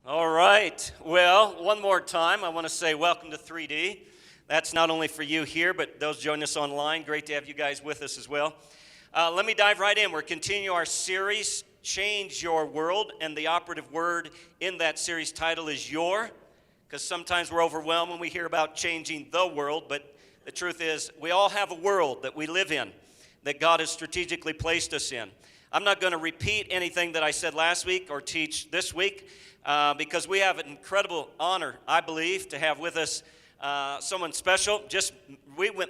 All right. Well, one more time, I want to say welcome to 3D. That's not only for you here, but those joining us online. Great to have you guys with us as well. Let me dive right in. We're continuing our series, Change Your World, and the operative word in that series title is your, because sometimes we're overwhelmed when we hear about changing the world, but the truth is we all have a world that we live in, that God has strategically placed us in. I'm not going to repeat anything that I said last week or teach this week because we have an incredible honor, I believe, to have with us someone special.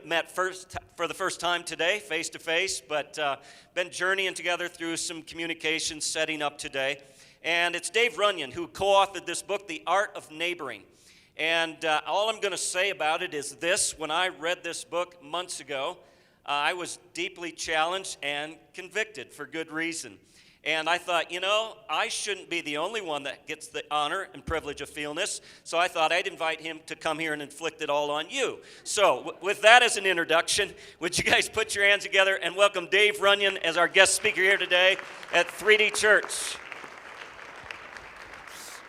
Met for the first time today, face to face, but been journeying together through some communication, setting up today. And it's Dave Runyon who co-authored this book, The Art of Neighboring. And all I'm going to say about it is this: when I read this book months ago, I was deeply challenged and convicted for good reason. And I thought, I shouldn't be the only one that gets the honor and privilege of feeling this. So I thought I'd invite him to come here and inflict it all on you. So with that as an introduction, would you guys put your hands together and welcome Dave Runyon as our guest speaker here today at 3D Church.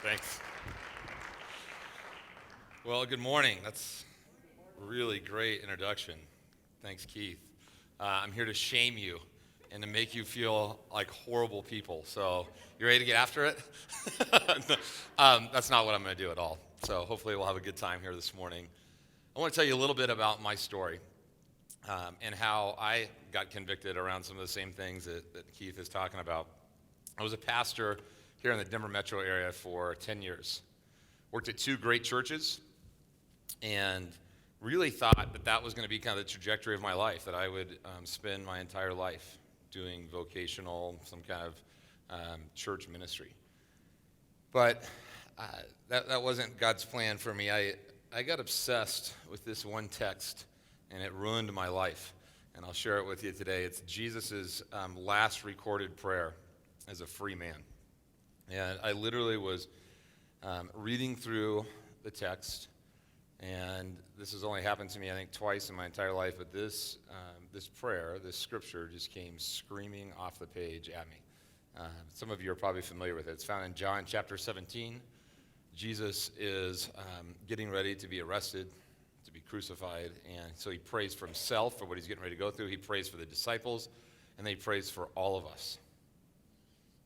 Thanks. Well, good morning. That's a really great introduction. Thanks, Keith. I'm here to shame you and to make you feel like horrible people. So, you ready to get after it? That's not what I'm going to do at all. So, hopefully we'll have a good time here this morning. I want to tell you a little bit about my story and how I got convicted around some of the same things that Keith is talking about. I was a pastor here in the Denver metro area for 10 years. Worked at two great churches and really thought that was going to be kind of the trajectory of my life, that I would spend my entire life doing vocational, some kind of church ministry. But that wasn't God's plan for me. I got obsessed with this one text, and it ruined my life. And I'll share it with you today. It's Jesus' last recorded prayer as a free man. And I literally was reading through the text, and this has only happened to me, I think, twice in my entire life, but this prayer, this scripture, just came screaming off the page at me. Some of you are probably familiar with it. It's found in John chapter 17. Jesus is getting ready to be arrested, to be crucified, and so he prays for himself, for what he's getting ready to go through. He prays for the disciples, and then he prays for all of us.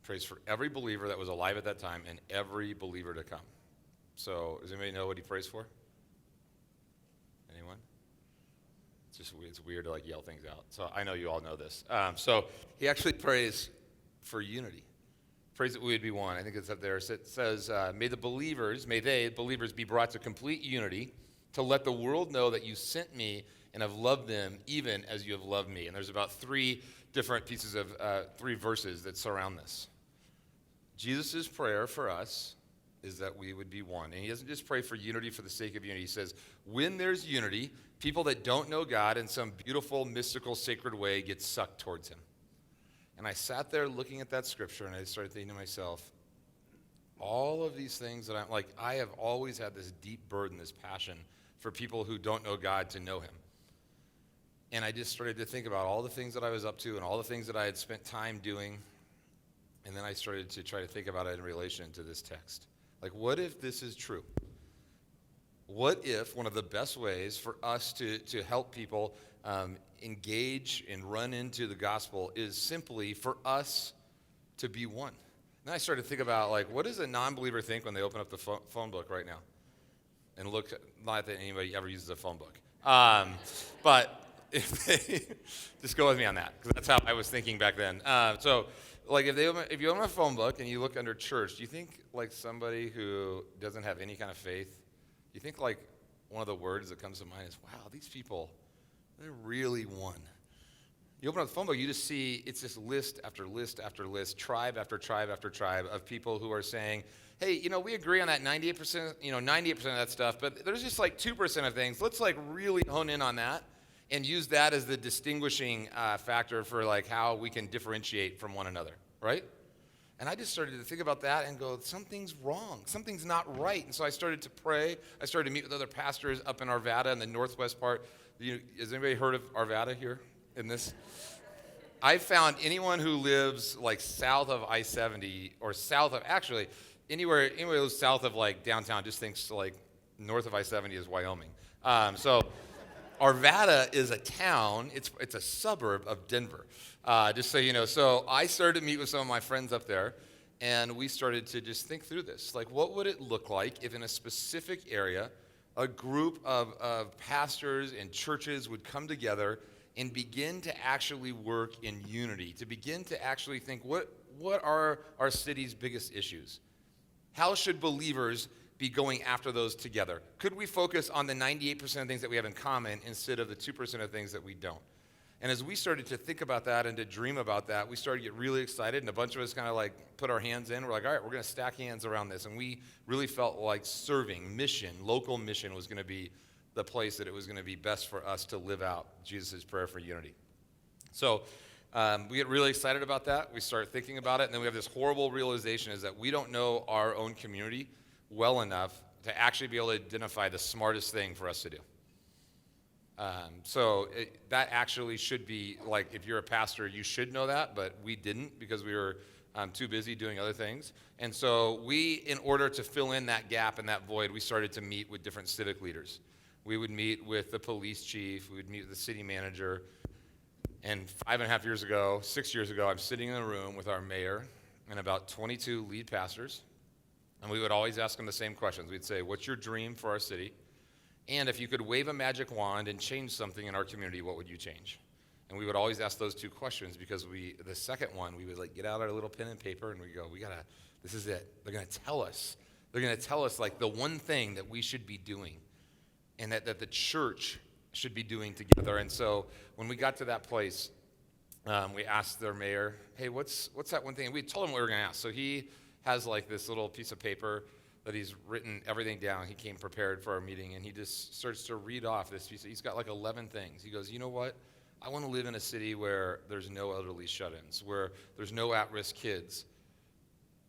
He prays for every believer that was alive at that time and every believer to come. So, does anybody know what he prays for? Anyone? It's weird to like yell things out. So I know you all know this. So he actually prays for unity. Prays that we would be one. I think it's up there. It says, may the believers be brought to complete unity, to let the world know that you sent me and have loved them even as you have loved me. And there's about three different pieces of three verses that surround this. Jesus' prayer for us is that we would be one. And he doesn't just pray for unity for the sake of unity. He says, when there's unity, people that don't know God in some beautiful, mystical, sacred way get sucked towards him. And I sat there looking at that scripture, and I started thinking to myself, all of these things that I have always had this deep burden, this passion for people who don't know God to know him. And I just started to think about all the things that I was up to and all the things that I had spent time doing. And then I started to try to think about it in relation to this text. Like, what if this is true? What if one of the best ways for us to help people engage and run into the gospel is simply for us to be one? Then I started to think about, like, what does a non-believer think when they open up the phone book right now? And look, not that anybody ever uses a phone book. But if they, just go with me on that, because that's how I was thinking back then. Like if you open a phone book and you look under church, do you think like somebody who doesn't have any kind of faith, do you think like one of the words that comes to mind is, wow, these people, they're really one. You open up the phone book, you just see it's just list after list after list, tribe after tribe after tribe of people who are saying, hey, we agree on that 98%, 98% of that stuff, but there's just like 2% of things. Let's like really hone in on that and use that as the distinguishing factor for like how we can differentiate from one another, right? And I just started to think about that and go, something's wrong. Something's not right. And so I started to pray. I started to meet with other pastors up in Arvada in the northwest part. Has anybody heard of Arvada here in this? I found anyone who lives like south of I-70 or south of, actually, anywhere south of like downtown just thinks like north of I-70 is Wyoming. So Arvada is a town. It's a suburb of Denver. Just so you know. So I started to meet with some of my friends up there, and we started to just think through this. Like, what would it look like if in a specific area, a group of pastors and churches would come together and begin to actually work in unity, to begin to actually think, what are our city's biggest issues? How should believers be going after those together? Could we focus on the 98% of things that we have in common instead of the 2% of things that we don't? And as we started to think about that and to dream about that, we started to get really excited, and a bunch of us kind of like put our hands in. We're like, all right, we're going to stack hands around this. And we really felt like serving, mission, local mission was going to be the place that it was going to be best for us to live out Jesus' prayer for unity. So we get really excited about that. We start thinking about it, and then we have this horrible realization is that we don't know our own community well enough to actually be able to identify the smartest thing for us to do. That actually should be, like, if you're a pastor, you should know that, but we didn't because we were too busy doing other things. And so we, in order to fill in that gap and that void, we started to meet with different civic leaders. We would meet with the police chief, we would meet with the city manager, and 6 years ago, I'm sitting in a room with our mayor and about 22 lead pastors, and we would always ask them the same questions. We'd say, what's your dream for our city? And if you could wave a magic wand and change something in our community, what would you change? And we would always ask those two questions because the second one, we would like get out our little pen and paper and we go, this is it. They're going to tell us. They're going to tell us like the one thing that we should be doing and that the church should be doing together. And so when we got to that place, we asked their mayor, hey, what's that one thing? And we told him what we were going to ask. So he has like this little piece of paper that he's written everything down. He came prepared for our meeting, and he just starts to read off this piece. He's got like 11 things. He goes, you know what? I want to live in a city where there's no elderly shut-ins, where there's no at-risk kids,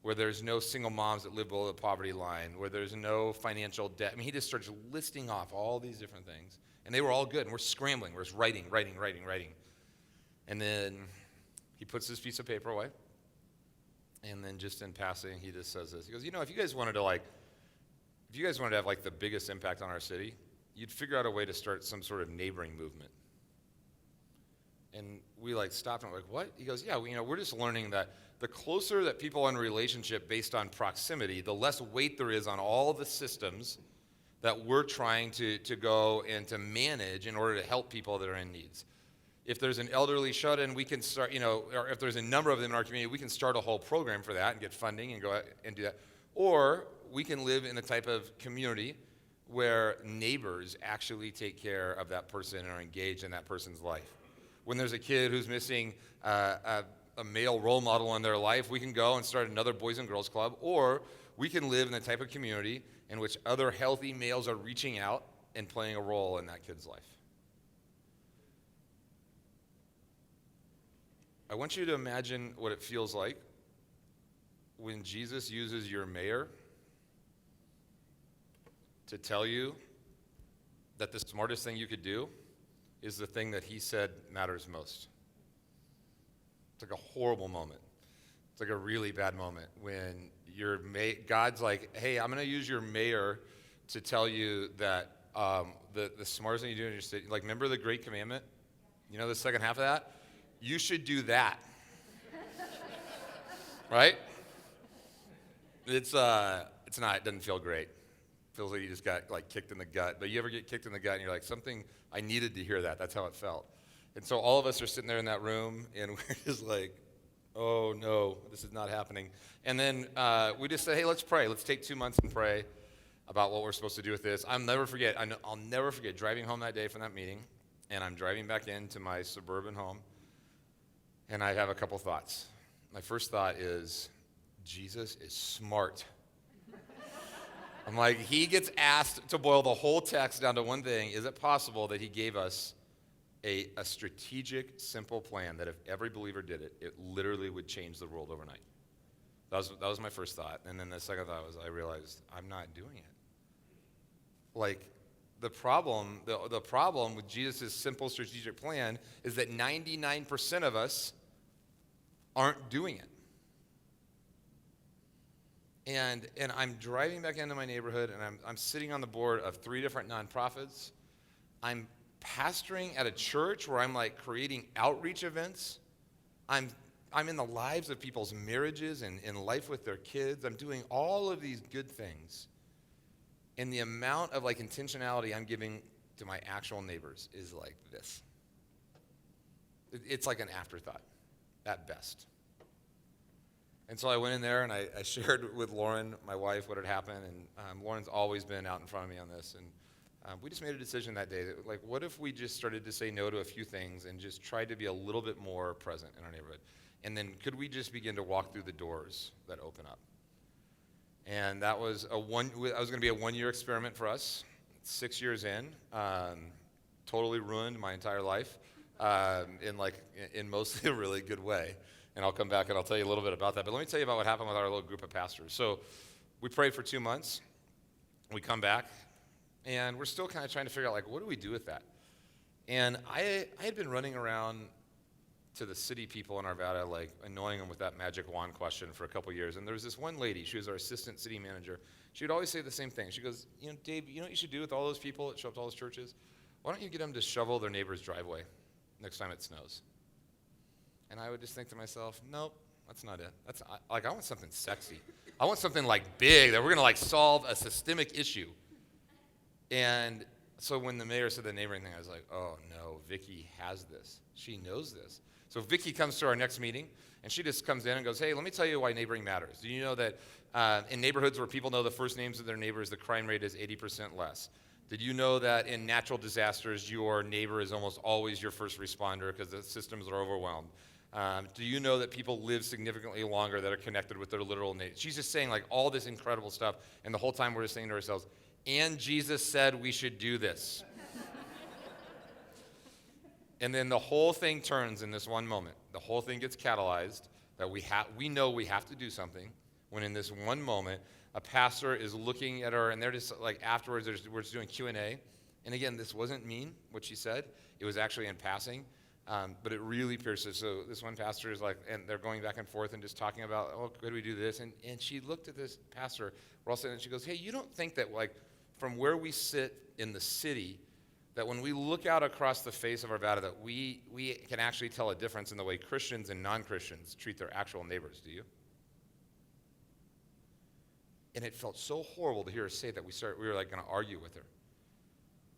where there's no single moms that live below the poverty line, where there's no financial debt. I mean, he just starts listing off all these different things, and they were all good, and we're scrambling. We're just writing. And then he puts this piece of paper away, and then just in passing, he just says this. He goes, you know, if you guys wanted to have like the biggest impact on our city, you'd figure out a way to start some sort of neighboring movement. And we like stopped and we're like, what? He goes, yeah, we're just learning that the closer that people are in a relationship based on proximity, the less weight there is on all the systems that we're trying to go and to manage in order to help people that are in needs. If there's an elderly shut-in, we can start, or if there's a number of them in our community, we can start a whole program for that and get funding and go out and do that. Or we can live in a type of community where neighbors actually take care of that person and are engaged in that person's life. When there's a kid who's missing a male role model in their life, we can go and start another Boys and Girls Club. Or we can live in a type of community in which other healthy males are reaching out and playing a role in that kid's life. I want you to imagine what it feels like when Jesus uses your mayor to tell you that the smartest thing you could do is the thing that he said matters most. It's like a horrible moment. It's like a really bad moment when God's like, hey, I'm going to use your mayor to tell you that the smartest thing you do in your city, like, remember the Great Commandment? You know the second half of that? You should do that. Right? It's not, it doesn't feel great. It feels like you just got like kicked in the gut. But you ever get kicked in the gut and you're like, I needed to hear that. That's how it felt. And so all of us are sitting there in that room and we're just like, oh no, this is not happening. And then we just said, hey, let's pray. Let's take 2 months and pray about what we're supposed to do with this. I'll never forget driving home that day from that meeting, and I'm driving back into my suburban home. And I have a couple thoughts. My first thought is, Jesus is smart. I'm like, he gets asked to boil the whole text down to one thing. Is it possible that he gave us a strategic, simple plan that if every believer did it, it literally would change the world overnight? That was my first thought. And then the second thought was, I realized I'm not doing it. Like, the problem with Jesus' simple strategic plan is that 99% of us aren't doing it. And I'm driving back into my neighborhood, and I'm sitting on the board of 3 different nonprofits. I'm pastoring at a church where I'm like creating outreach events. I'm in the lives of people's marriages and in life with their kids. I'm doing all of these good things. And the amount of like intentionality I'm giving to my actual neighbors is like this. It's like an afterthought at best. And so I went in there and I shared with Lauren, my wife, what had happened. And Lauren's always been out in front of me on this. And we just made a decision that day that, like, what if we just started to say no to a few things and just tried to be a little bit more present in our neighborhood? And then could we just begin to walk through the doors that open up? And that was going to be a 1-year experiment for us. 6 years in, totally ruined my entire life in mostly a really good way. And I'll come back and I'll tell you a little bit about that. But let me tell you about what happened with our little group of pastors. So we prayed for 2 months. We come back, and we're still kind of trying to figure out, like, what do we do with that? And I had been running around to the city people in Arvada, like, annoying them with that magic wand question for a couple years. And there was this one lady. She was our assistant city manager. She would always say the same thing. She goes, Dave, you know what you should do with all those people that show up to all those churches? Why don't you get them to shovel their neighbor's driveway next time it snows? And I would just think to myself, nope, that's not it. I want something sexy. I want something like big that we're gonna like solve a systemic issue. And so when the mayor said the neighboring thing, I was like, oh no, Vicky has this. She knows this. So Vicky comes to our next meeting, and she just comes in and goes, hey, let me tell you why neighboring matters. Do you know that in neighborhoods where people know the first names of their neighbors, the crime rate is 80% less? Did you know that in natural disasters, your neighbor is almost always your first responder because the systems are overwhelmed? Do you know that people live significantly longer that are connected with their literal neighbor? She's just saying like all this incredible stuff, and the whole time we're just saying to ourselves, and Jesus said we should do this. And then the whole thing turns in this one moment. The whole thing gets catalyzed that we know we have to do something, when in this one moment, a pastor is looking at her, and they're just like afterwards, we're just doing Q&A. And again, this wasn't mean, what she said. It was actually in passing. But it really pierces. So this one pastor is like, and they're going back and forth and just talking about, oh, could we do this? And she looked at this pastor, we're all sitting, and she goes, hey, you don't think that like from where we sit in the city, that when we look out across the face of Arvada, that we can actually tell a difference in the way Christians and non-Christians treat their actual neighbors, do you? And it felt so horrible to hear her say that we were like going to argue with her.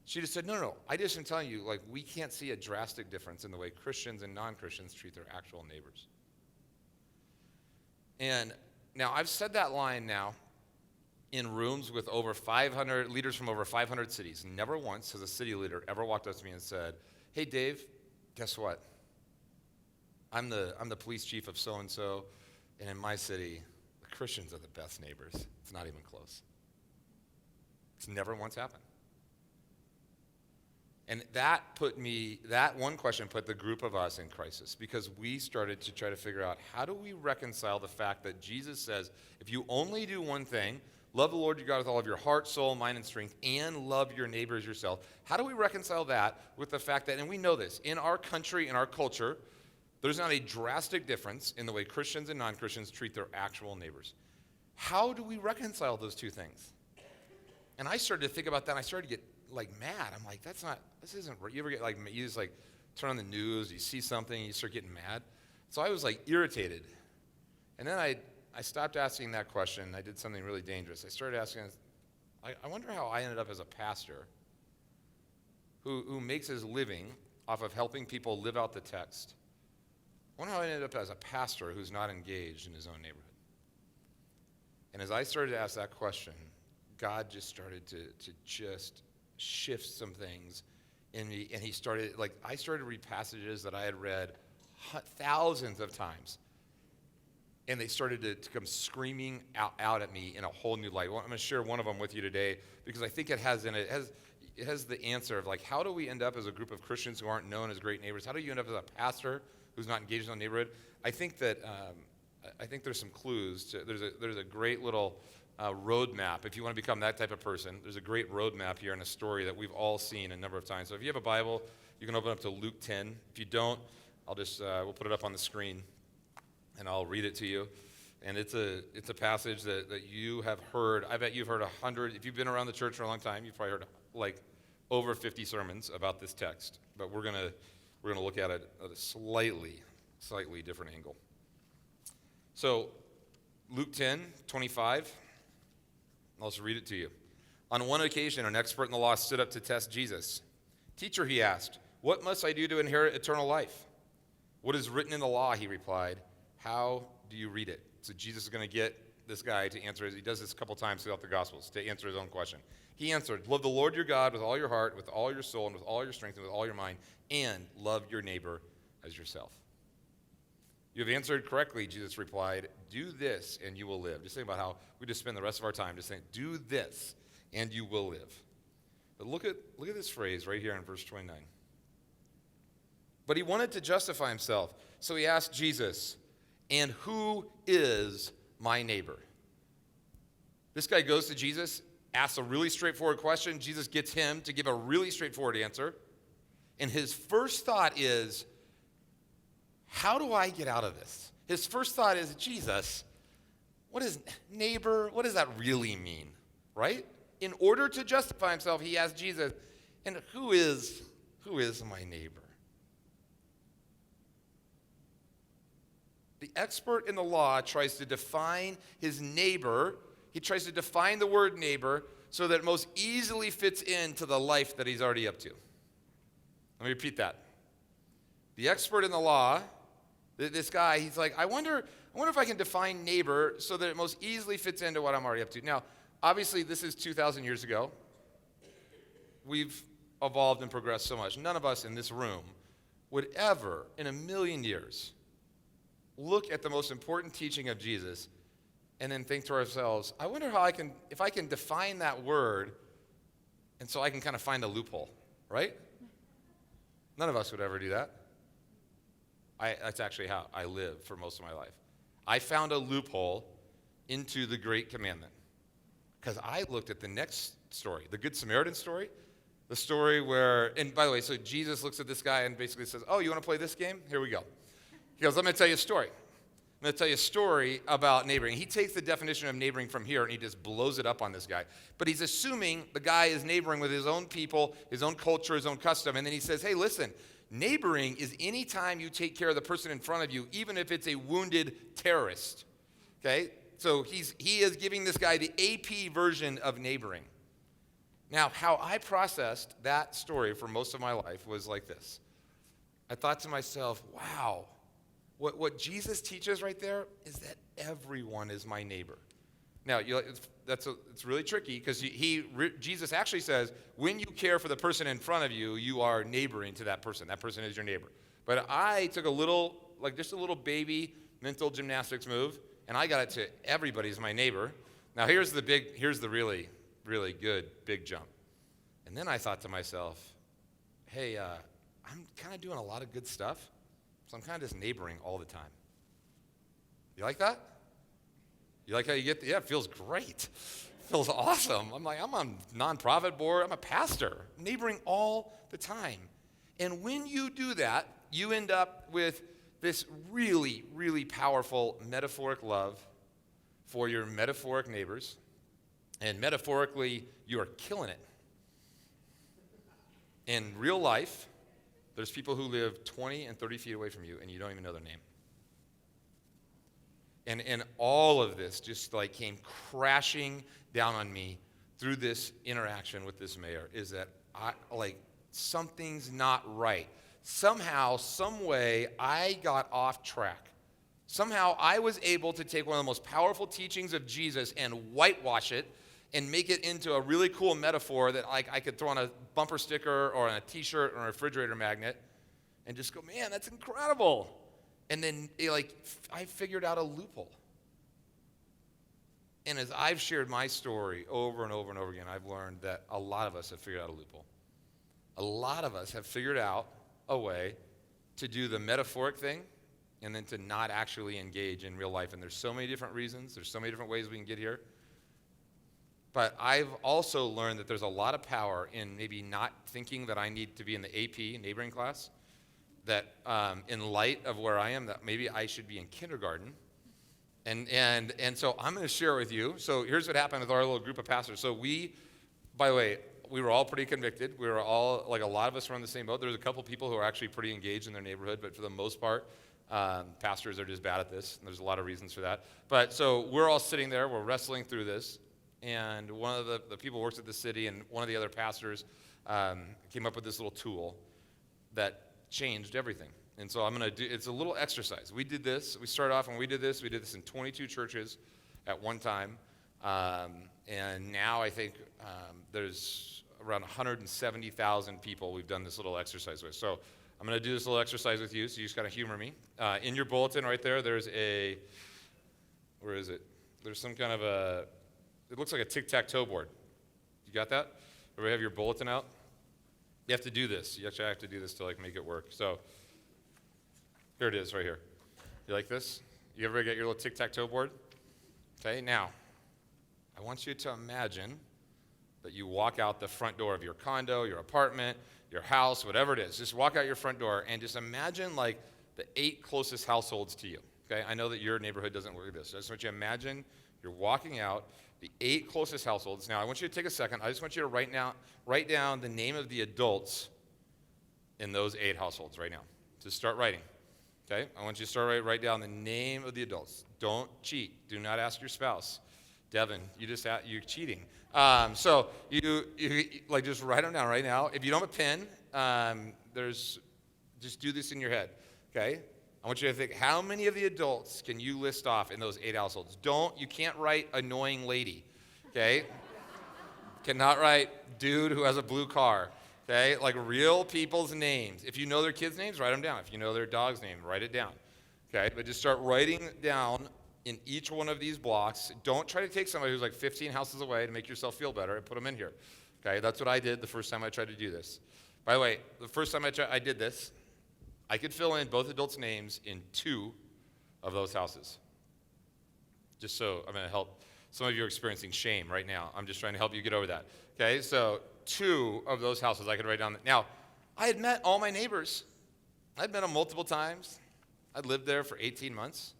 She just said, no, I just am telling you, like, we can't see a drastic difference in the way Christians and non-Christians treat their actual neighbors. And now I've said that line now in rooms with over 500 leaders from over 500 cities. Never once has a city leader ever walked up to me and said, hey, Dave, guess what? I'm the police chief of so-and-so, and in my city, the Christians are the best neighbors. It's not even close. It's never once happened. And that one question put the group of us in crisis, because we started to try to figure out, how do we reconcile the fact that Jesus says, if you only do one thing, love the Lord your God with all of your heart, soul, mind, and strength, and love your neighbor as yourself. How do we reconcile that with the fact that, and we know this, in our country, in our culture, there's not a drastic difference in the way Christians and non-Christians treat their actual neighbors. How do we reconcile those two things? And I started to think about that, and I started to get like mad. I'm like, this isn't right. You ever get like, you just like turn on the news, you see something, you start getting mad. So I was like irritated. And then I stopped asking that question. I did something really dangerous. I started asking, I wonder how I ended up as a pastor who makes his living off of helping people live out the text. I wonder how I ended up as a pastor who's not engaged in his own neighborhood. And as I started to ask that question, God just started to just shift some things in me, and I started to read passages that I had read thousands of times, and they started to come screaming out at me in a whole new light. Well, I'm going to share one of them with you today, because I think it has the answer of like, how do we end up as a group of Christians who aren't known as great neighbors? How do you end up as a pastor who's not engaged in the neighborhood? I think there's some clues. There's a great little roadmap. If you want to become that type of person, there's a great roadmap here in a story that we've all seen a number of times. So if you have a Bible, you can open up to Luke 10. If you don't, I'll just we'll put it up on the screen, and I'll read it to you. And it's a passage that you have heard. I bet you've heard 100. If you've been around the church for a long time, you've probably heard like over 50 sermons about this text. But we're gonna look at it at a slightly different angle. So Luke 10:25. I'll just read it to you. On one occasion, an expert in the law stood up to test Jesus. "Teacher," he asked, "what must I do to inherit eternal life?" "What is written in the law?" he replied. "How do you read it?" So Jesus is going to get this guy to answer it. He does this a couple times throughout the Gospels to answer his own question. He answered, "Love the Lord your God with all your heart, with all your soul, and with all your strength, and with all your mind, and love your neighbor as yourself." "You have answered correctly," Jesus replied. "Do this, and you will live." Just think about how we just spend the rest of our time just saying, "Do this, and you will live." But look at this phrase right here in verse 29. But he wanted to justify himself, so he asked Jesus, "And who is my neighbor?" This guy goes to Jesus, asks a really straightforward question. Jesus gets him to give a really straightforward answer. And his first thought is, how do I get out of this? His first thought is, Jesus, what is neighbor? What does that really mean? Right? In order to justify himself, he asked Jesus, "And who is my neighbor?" The expert in the law tries to define his neighbor. He tries to define the word neighbor so that it most easily fits into the life that he's already up to. Let me repeat that. The expert in the law, this guy, he's like, I wonder if I can define neighbor so that it most easily fits into what I'm already up to. Now, obviously, this is 2,000 years ago. We've evolved and progressed so much. None of us in this room would ever, in a million years, look at the most important teaching of Jesus and then think to ourselves, I wonder if I can define that word and so I can kind of find a loophole, right? None of us would ever do that. That's actually how I lived for most of my life. I found a loophole into the Great Commandment because I looked at the next story, the Good Samaritan story, the story where, and by the way, so Jesus looks at this guy and basically says, "Oh, you want to play this game? Here we go." He goes, "Let me tell you a story. I'm going to tell you a story about neighboring." He takes the definition of neighboring from here and he just blows it up on this guy. But he's assuming the guy is neighboring with his own people, his own culture, his own custom. And then he says, hey, listen, neighboring is any time you take care of the person in front of you, even if it's a wounded terrorist. Okay? So he is giving this guy the AP version of neighboring. Now, how I processed that story for most of my life was like this. I thought to myself, wow, what Jesus teaches right there is that everyone is my neighbor. Now, it's really tricky because Jesus actually says, when you care for the person in front of you, you are neighboring to that person. That person is your neighbor. But I took just a little baby mental gymnastics move, and I got it to everybody's my neighbor. Now, here's the really, really good big jump. And then I thought to myself, hey, I'm kind of doing a lot of good stuff, so I'm kind of just neighboring all the time. You like that? You like how you get, it feels great. It feels awesome. I'm on a nonprofit board. I'm a pastor, neighboring all the time. And when you do that, you end up with this really, really powerful metaphoric love for your metaphoric neighbors. And metaphorically, you are killing it. In real life, there's people who live 20 and 30 feet away from you, and you don't even know their name. And all of this just came crashing down on me through this interaction with this mayor, is that something's not right. Somehow, some way, I got off track. Somehow, I was able to take one of the most powerful teachings of Jesus and whitewash it and make it into a really cool metaphor that I could throw on a bumper sticker or on a t-shirt or a refrigerator magnet and just go, man, that's incredible. And then I figured out a loophole. And as I've shared my story over and over and over again, I've learned that a lot of us have figured out a loophole. A lot of us have figured out a way to do the metaphoric thing and then to not actually engage in real life. And there's so many different reasons. There's so many different ways we can get here. But I've also learned that there's a lot of power in maybe not thinking that I need to be in the AP neighboring class, that in light of where I am, that maybe I should be in kindergarten And so I'm going to share with you. So here's what happened with our little group of pastors. So by the way, we were all pretty convicted. We were all, like a lot of us were on the same boat. There was a couple people who were actually pretty engaged in their neighborhood, but for the most part, pastors are just bad at this. And there's a lot of reasons for that. But so we're all sitting there. We're wrestling through this. And one of the people who works at the city and one of the other pastors came up with this little tool that changed everything. And so it's a little exercise. We did this. We started off and we did this in 22 churches at one time. And now I think there's around 170,000 people we've done this little exercise with. So I'm going to do this little exercise with you, so you just got to humor me. In your bulletin right there, there's where is it? There's some kind of it looks like a tic-tac-toe board. You got that? Everybody have your bulletin out? You have to do this. You actually have to do this to make it work. So here it is right here. You like this? You ever get your little tic-tac-toe board? Okay, now, I want you to imagine that you walk out the front door of your condo, your apartment, your house, whatever it is. Just walk out your front door and just imagine the 8 closest households to you. Okay, I know that your neighborhood doesn't work like this. I just want you to imagine you're walking out the 8 closest households. Now, I want you to take a second. I just want you to write down the name of the adults in those 8 households right now. Just start writing. Okay, I want you to write down the name of the adults. Don't cheat. Do not ask your spouse. Devin, you're cheating. So you just write them down right now. If you don't have a pen, just do this in your head. Okay, I want you to think, how many of the adults can you list off in those 8 households? You can't write annoying lady. Okay, cannot write dude who has a blue car. Okay, real people's names. If you know their kids' names, write them down. If you know their dog's name, write it down. Okay, but just start writing down in each one of these blocks. Don't try to take somebody who's 15 houses away to make yourself feel better and put them in here. Okay, that's what I did the first time I tried to do this. By the way, the first time I did this, I could fill in both adults' names in 2 of those houses. Just so I'm going to help. Some of you are experiencing shame right now. I'm just trying to help you get over that. Okay, so 2 of those houses I could write down. Now, I had met all my neighbors. I'd met them multiple times. I'd lived there for 18 months.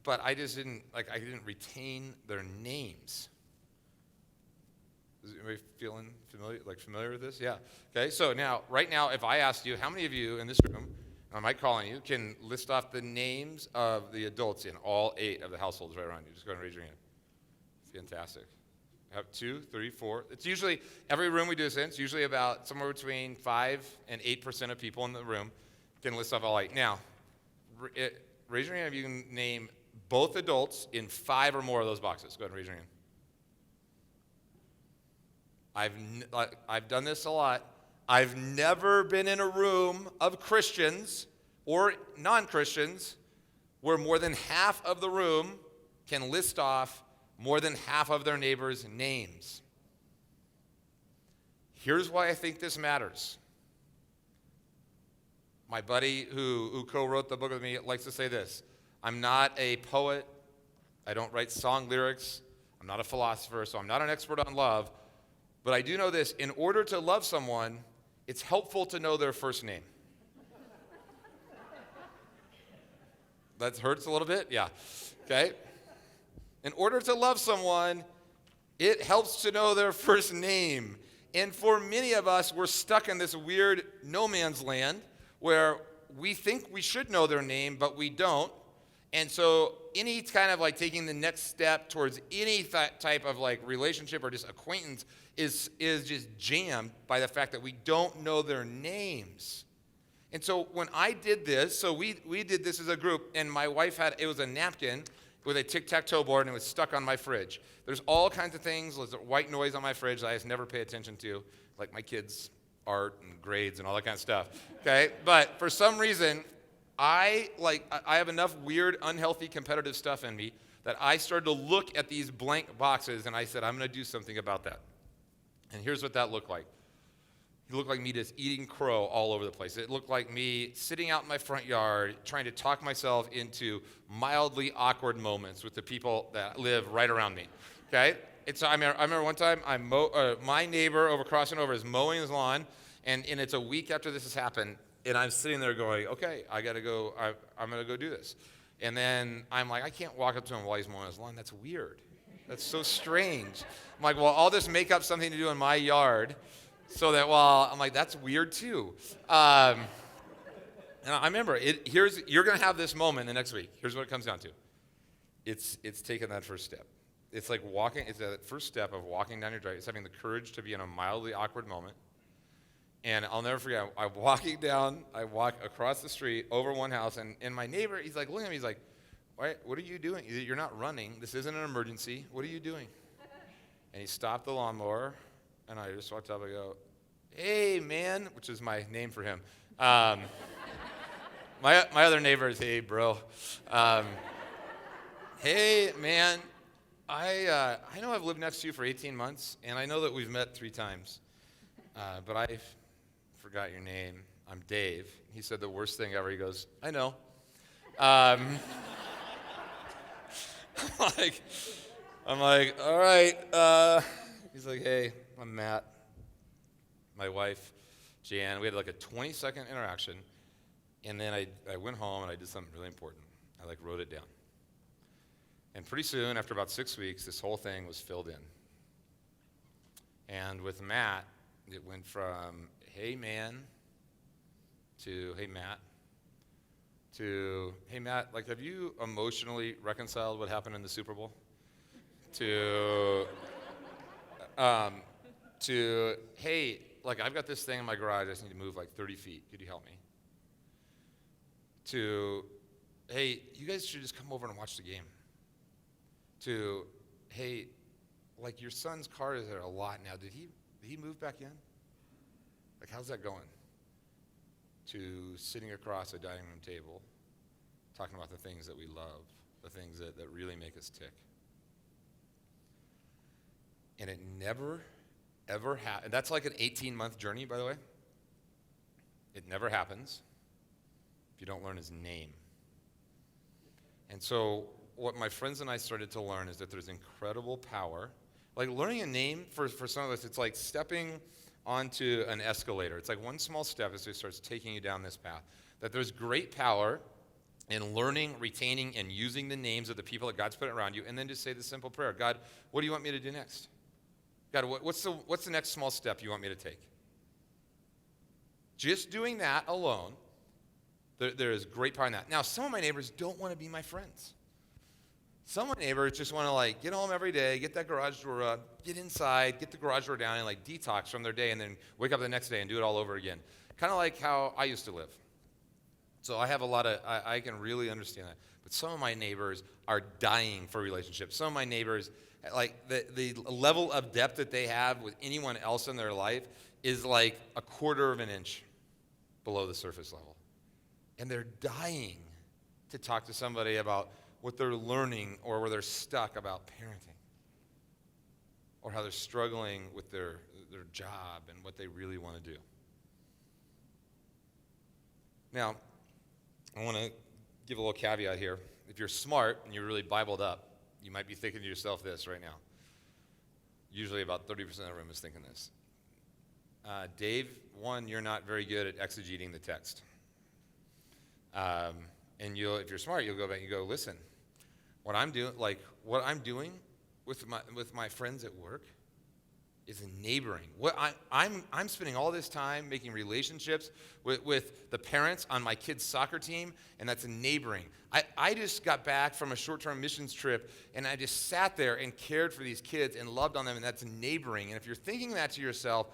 But I just didn't retain their names. Is anybody feeling familiar with this? Yeah. Okay, so right now, if I asked you, how many of you in this room, I might call on you, can list off the names of the adults in all 8 of the households right around you? Just go ahead and raise your hand. Fantastic. Have 2, 3, 4. It's usually, every room we do this in, it's usually about somewhere between 5 and 8% of people in the room can list off all 8. Now, raise your hand if you can name both adults in 5 or more of those boxes. Go ahead and raise your hand. I've done this a lot. I've never been in a room of Christians or non-Christians where more than half of the room can list off more than half of their neighbors' names. Here's why I think this matters. My buddy who co-wrote the book with me likes to say this: I'm not a poet. I don't write song lyrics. I'm not a philosopher, so I'm not an expert on love. But I do know this: in order to love someone, it's helpful to know their first name. That hurts a little bit? Yeah. Okay. In order to love someone, it helps to know their first name. And for many of us, we're stuck in this weird no man's land where we think we should know their name, but we don't. And so any kind of taking the next step towards any type of relationship or just acquaintance is just jammed by the fact that we don't know their names. And so when I did this, so we did this as a group, and my wife it was a napkin with a tic-tac-toe board, and it was stuck on my fridge. There's all kinds of things, there's white noise on my fridge that I just never pay attention to, like my kids' art and grades and all that kind of stuff, okay? But for some reason, I have enough weird, unhealthy, competitive stuff in me that I started to look at these blank boxes, and I said, I'm going to do something about that. And here's what that looked like. It looked like me just eating crow all over the place. It looked like me sitting out in my front yard trying to talk myself into mildly awkward moments with the people that live right around me, okay? I remember one time my neighbor crossing over is mowing his lawn, and it's a week after this has happened, and I'm sitting there going, okay, I got to go. I'm going to go do this. And then I'm like, I can't walk up to him while he's mowing his lawn. That's weird. That's so strange. I'm like, well, I'll just make up something to do in my yard so that, well, I'm like, that's weird too. And I remember, you're going to have this moment the next week. Here's what it comes down to. It's taking that first step. It's like it's that first step of walking down your driveway. It's having the courage to be in a mildly awkward moment. And I'll never forget, I walk across the street over one house, and my neighbor, he's like, looking at me, he's like, what are you doing? You're not running. This isn't an emergency. What are you doing? And he stopped the lawnmower, and I just walked up and go, hey, man, which is my name for him. My other neighbor is, hey, bro. Hey, man, I know I've lived next to you for 18 months, and I know that we've met 3 times, but I forgot your name. I'm Dave. He said the worst thing ever. He goes, I know. I'm like, all right. He's like, hey, I'm Matt. My wife, Jan. We had like a 20-second interaction, and then I went home and I did something really important. I wrote it down. And pretty soon, after about 6 weeks, this whole thing was filled in. And with Matt, it went from, hey, man, to, hey, Matt, to, hey, Matt, have you emotionally reconciled what happened in the Super Bowl? To, hey, I've got this thing in my garage, I just need to move 30 feet. Could you help me? To, hey, you guys should just come over and watch the game. To, hey, your son's car is there a lot now. Did he move back in? How's that going? To sitting across a dining room table, talking about the things that we love, the things that really make us tick. And it never, ever happened. That's an 18-month journey, by the way. It never happens if you don't learn his name. And so what my friends and I started to learn is that there's incredible power. Learning a name for some of us, it's like stepping onto an escalator. It's like one small step as it starts taking you down this path. That there's great power in learning, retaining, and using the names of the people that God's put around you, and then just say the simple prayer, God, what do you want me to do next? God, what's the next small step you want me to take? Just doing that alone, there is great power in that. Now, some of my neighbors don't want to be my friends. Some of my neighbors just want to get home every day, get that garage door up, get inside, get the garage door down, and detox from their day, and then wake up the next day and do it all over again. Kind of like how I used to live. So I have I can really understand that. But some of my neighbors are dying for relationships. Some of my neighbors, the level of depth that they have with anyone else in their life is a quarter of an inch below the surface level. And they're dying to talk to somebody about what they're learning or where they're stuck about parenting or how they're struggling with their job and what they really want to do. Now, I want to give a little caveat here. If you're smart and you're really Bibled up, you might be thinking to yourself this right now. Usually about 30% of the room is thinking this. Dave, one, you're not very good at exegeting the text. And if you're smart, you'll go back and you go, listen, what I'm doing with my friends at work is neighboring. I'm spending all this time making relationships with the parents on my kids' soccer team, and that's neighboring. I just got back from a short-term missions trip, and I just sat there and cared for these kids and loved on them, and that's neighboring. And if you're thinking that to yourself,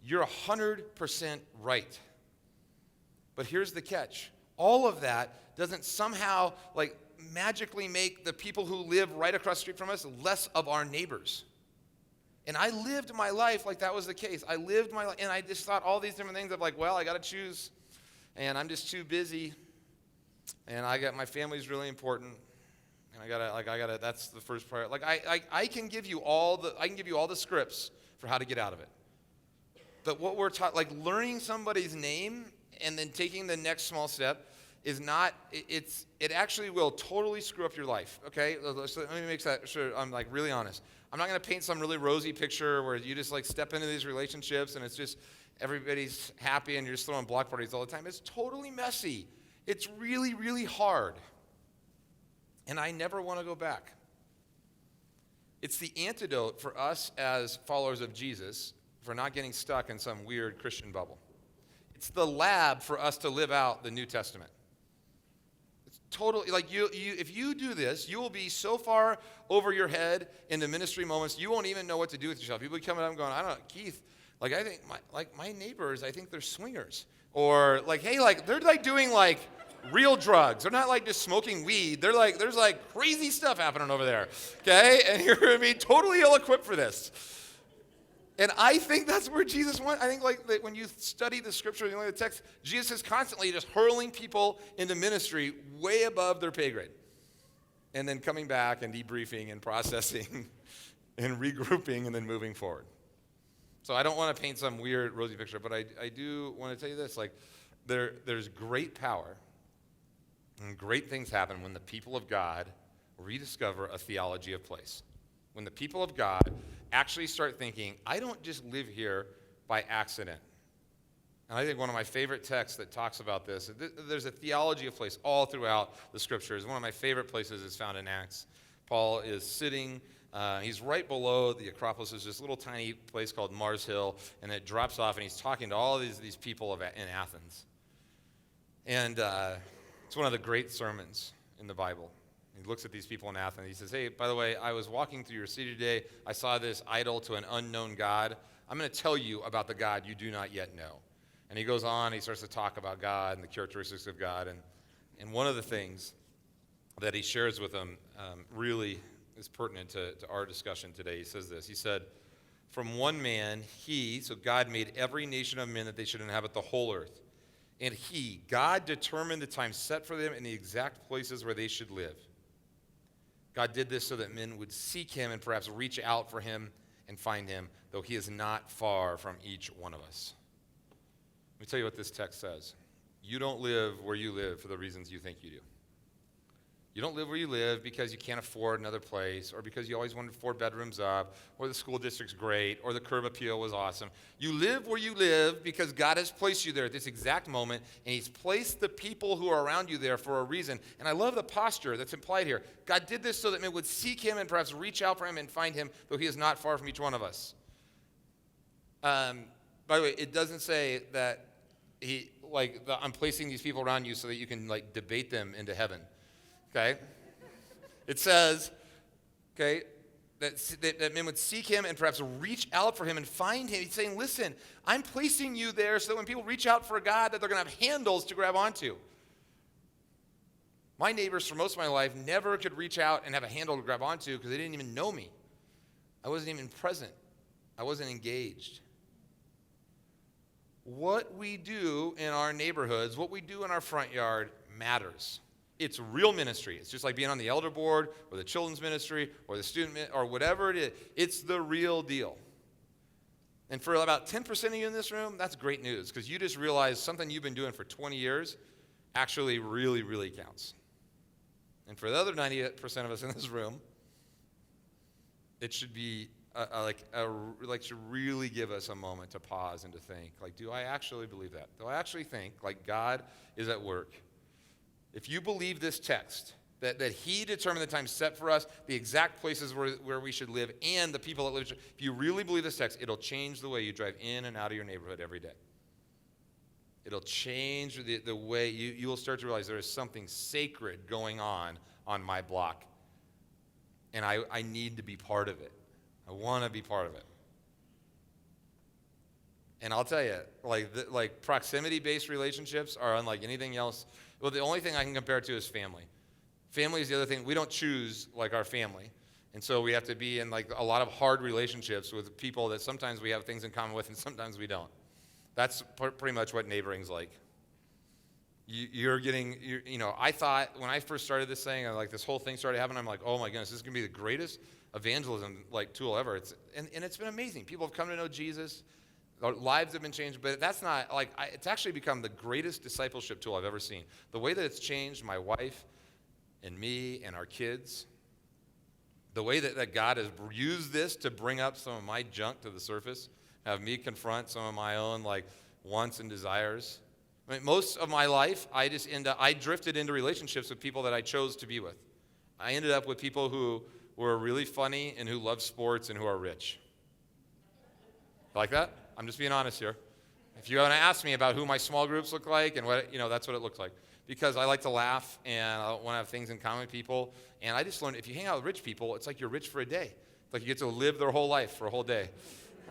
you're 100% right. But here's the catch. All of that doesn't somehow magically make the people who live right across the street from us less of our neighbors. And I lived my life like that was the case. I lived my life, and I just thought all these different things of I got to choose, and I'm just too busy, and my family's really important, and I gotta. That's the first priority. I can give you all the scripts for how to get out of it. But what we're taught, learning somebody's name and then taking the next small step, is not, it actually will totally screw up your life, okay? So let me make that sure I'm really honest. I'm not going to paint some really rosy picture where you just step into these relationships and it's just everybody's happy and you're just throwing block parties all the time. It's totally messy. It's really, really hard. And I never want to go back. It's the antidote for us as followers of Jesus for not getting stuck in some weird Christian bubble. It's the lab for us to live out the New Testament. It's totally, like if you do this, you will be so far over your head in the ministry moments, you won't even know what to do with yourself. People be coming up and going, I don't know, Keith, like I think my neighbors, I think they're swingers. Or like, hey, like they're like doing like real drugs. They're not like just smoking weed. They're like, there's like crazy stuff happening over there. Okay? And you're going to be totally ill-equipped for this. And I think that's where Jesus went. I think like when you study the scripture, you look at the text, Jesus is constantly just hurling people into ministry way above their pay grade. And then coming back and debriefing and processing and regrouping and then moving forward. So I don't want to paint some weird rosy picture, but I do want to tell you this. Like there's great power and great things happen when the people of God rediscover a theology of place. When the people of God actually start thinking, I don't just live here by accident. And I think one of my favorite texts that talks about this, there's a theology of place all throughout the scriptures. One of my favorite places is found in Acts. Paul is sitting, he's right below the Acropolis. There's this little tiny place called Mars Hill, and it drops off, and he's talking to all these people in Athens. And it's one of the great sermons in the Bible. He looks at these people in Athens. He says, hey, by the way, I was walking through your city today. I saw this idol to an unknown God. I'm going to tell you about the God you do not yet know. And he goes on. He starts to talk about God and the characteristics of God. And one of the things that he shares with them really is pertinent to our discussion today. He says this. He said, from one man, so God made every nation of men that they should inhabit the whole earth. And God determined the time set for them in the exact places where they should live. God did this so that men would seek him and perhaps reach out for him and find him, though he is not far from each one of us. Let me tell you what this text says. You don't live where you live for the reasons you think you do. You don't live where you live because you can't afford another place, or because you always wanted 4 bedrooms up, or the school district's great, or the curb appeal was awesome. You live where you live because God has placed you there at this exact moment, and he's placed the people who are around you there for a reason. And I love the posture that's implied here. God did this so that men would seek him and perhaps reach out for him and find him, though he is not far from each one of us. By the way, it doesn't say that I'm placing these people around you so that you can debate them into heaven. Okay? It says, okay, that men would seek him and perhaps reach out for him and find him. He's saying, listen, I'm placing you there so that when people reach out for God, that they're going to have handles to grab onto. My neighbors for most of my life never could reach out and have a handle to grab onto because they didn't even know me. I wasn't even present. I wasn't engaged. What we do in our neighborhoods, what we do in our front yard matters. It's real ministry. It's just like being on the elder board or the children's ministry or the student or whatever it is. It's the real deal. And for about 10% of you in this room, that's great news because you just realized something you've been doing for 20 years actually really, really counts. And for the other 98% of us in this room, it should be should really give us a moment to pause and to think, do I actually believe that? Do I actually think God is at work? If you believe this text, that he determined the time set for us, the exact places where we should live, and the people that live, if you really believe this text, it'll change the way you drive in and out of your neighborhood every day. It'll change the way you will start to realize there is something sacred going on my block. And I need to be part of it. I want to be part of it. And I'll tell you, proximity-based relationships are unlike anything else. Well, the only thing I can compare it to is family. Family is the other thing. We don't choose our family. And so we have to be in a lot of hard relationships with people that sometimes we have things in common with and sometimes we don't. That's pretty much what neighboring's like. I thought when I first started this thing, this whole thing started happening, I'm like, oh my goodness, this is going to be the greatest evangelism tool ever. And it's been amazing. People have come to know Jesus. Our lives have been changed, but that's not it's actually become the greatest discipleship tool I've ever seen. The way that it's changed my wife and me and our kids, the way that God has used this to bring up some of my junk to the surface, have me confront some of my own wants and desires. I mean, most of my life, I drifted into relationships with people that I chose to be with. I ended up with people who were really funny and who love sports and who are rich. Like that? I'm just being honest here. If you want to ask me about who my small groups look like and what, that's what it looks like. Because I like to laugh and I want to have things in common with people. And I just learned if you hang out with rich people, it's like you're rich for a day. It's like you get to live their whole life for a whole day.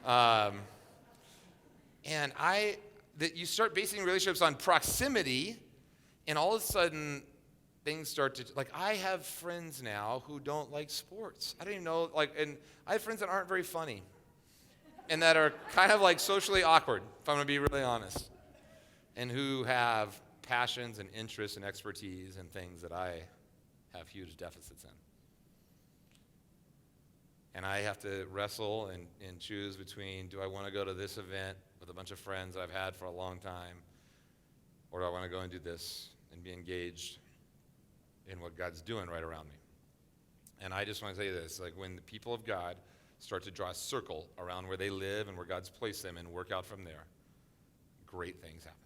And you start basing relationships on proximity, and all of a sudden, things start to, like, I have friends now who don't like sports. I don't even know, and I have friends that aren't very funny, and that are kind of like socially awkward, if I'm going to be really honest, and who have passions and interests and expertise and things that I have huge deficits in. And I have to wrestle and choose between, do I want to go to this event with a bunch of friends that I've had for a long time, or do I want to go and do this and be engaged in what God's doing right around me? And I just want to say this, like when the people of God start to draw a circle around where they live and where God's placed them and work out from there, great things happen.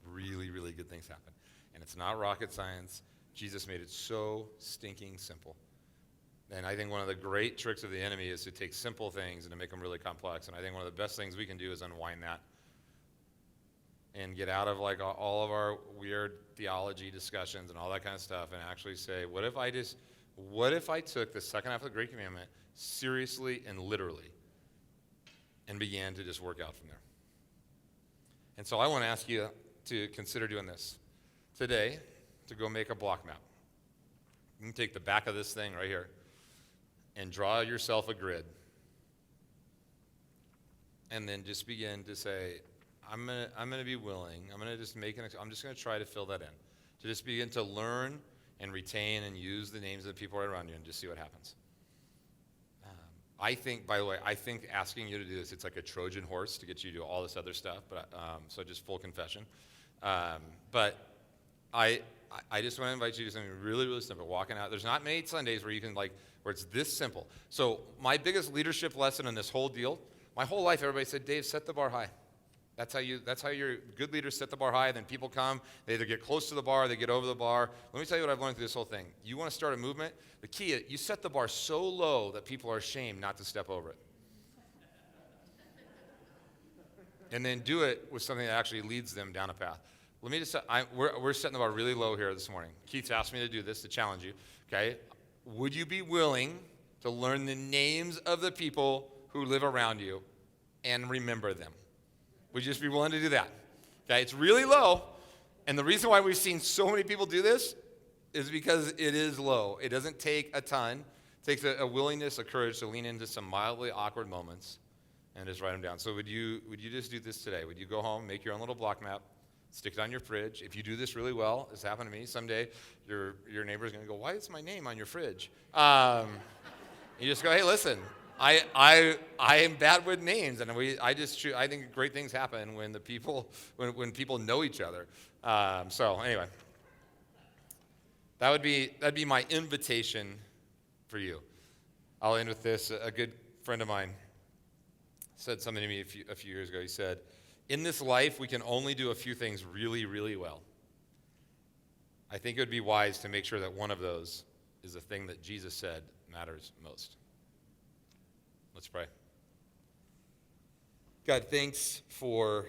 Really, really good things happen. And it's not rocket science. Jesus made it so stinking simple. And I think one of the great tricks of the enemy is to take simple things and to make them really complex. And I think one of the best things we can do is unwind that and get out of like all of our weird theology discussions and all that kind of stuff and actually say, what if I took the second half of the Great Commandment seriously and literally and began to just work out from there? And so I want to ask you to consider doing this today, to go make a block map. You can take the back of this thing right here and draw yourself a grid. And then just begin to say, I'm gonna be willing, I'm just gonna try to fill that in. To just begin to learn and retain and use the names of the people right around you and just see what happens. I think, by the way, asking you to do this, it's like a Trojan horse to get you to do all this other stuff, but so just full confession. But I just want to invite you to something really, really simple. Walking out. There's not many Sundays where you can where it's this simple. So my biggest leadership lesson in this whole deal, my whole life, everybody said, Dave, set the bar high. That's how your good leaders set the bar high. Then people come, they either get close to the bar, or they get over the bar. Let me tell you what I've learned through this whole thing. You want to start a movement? The key is you set the bar so low that people are ashamed not to step over it. And then do it with something that actually leads them down a path. Let me just say, we're setting the bar really low here this morning. Keith's asked me to do this to challenge you, okay? Would you be willing to learn the names of the people who live around you and remember them? Would you just be willing to do that? Okay, it's really low, and the reason why we've seen so many people do this is because it is low. It doesn't take a ton. It takes a willingness, a courage to lean into some mildly awkward moments and just write them down. So would you just do this today? Would you go home, make your own little block map, stick it on your fridge? If you do this really well, this happened to me, someday your neighbor's going to go, why is my name on your fridge? You just go, hey, listen, I am bad with names, and I think great things happen when when people know each other. So anyway, that'd be my invitation for you. I'll end with this. A good friend of mine said something to me a few years ago. He said, in this life, we can only do a few things really, really well. I think it would be wise to make sure that one of those is the thing that Jesus said matters most. Let's pray. God, thanks for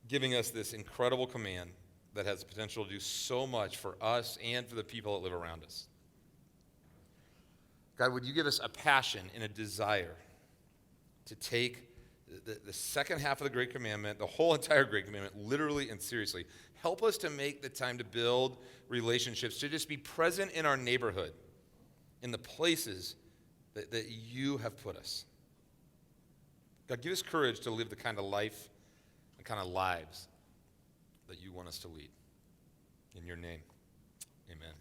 giving us this incredible command that has the potential to do so much for us and for the people that live around us. God, would you give us a passion and a desire to take the second half of the Great Commandment, the whole entire Great Commandment, literally and seriously. Help us to make the time to build relationships, to just be present in our neighborhood, in the places that you have put us. God, give us courage to live the kind of life and kind of lives that you want us to lead. In your name, amen.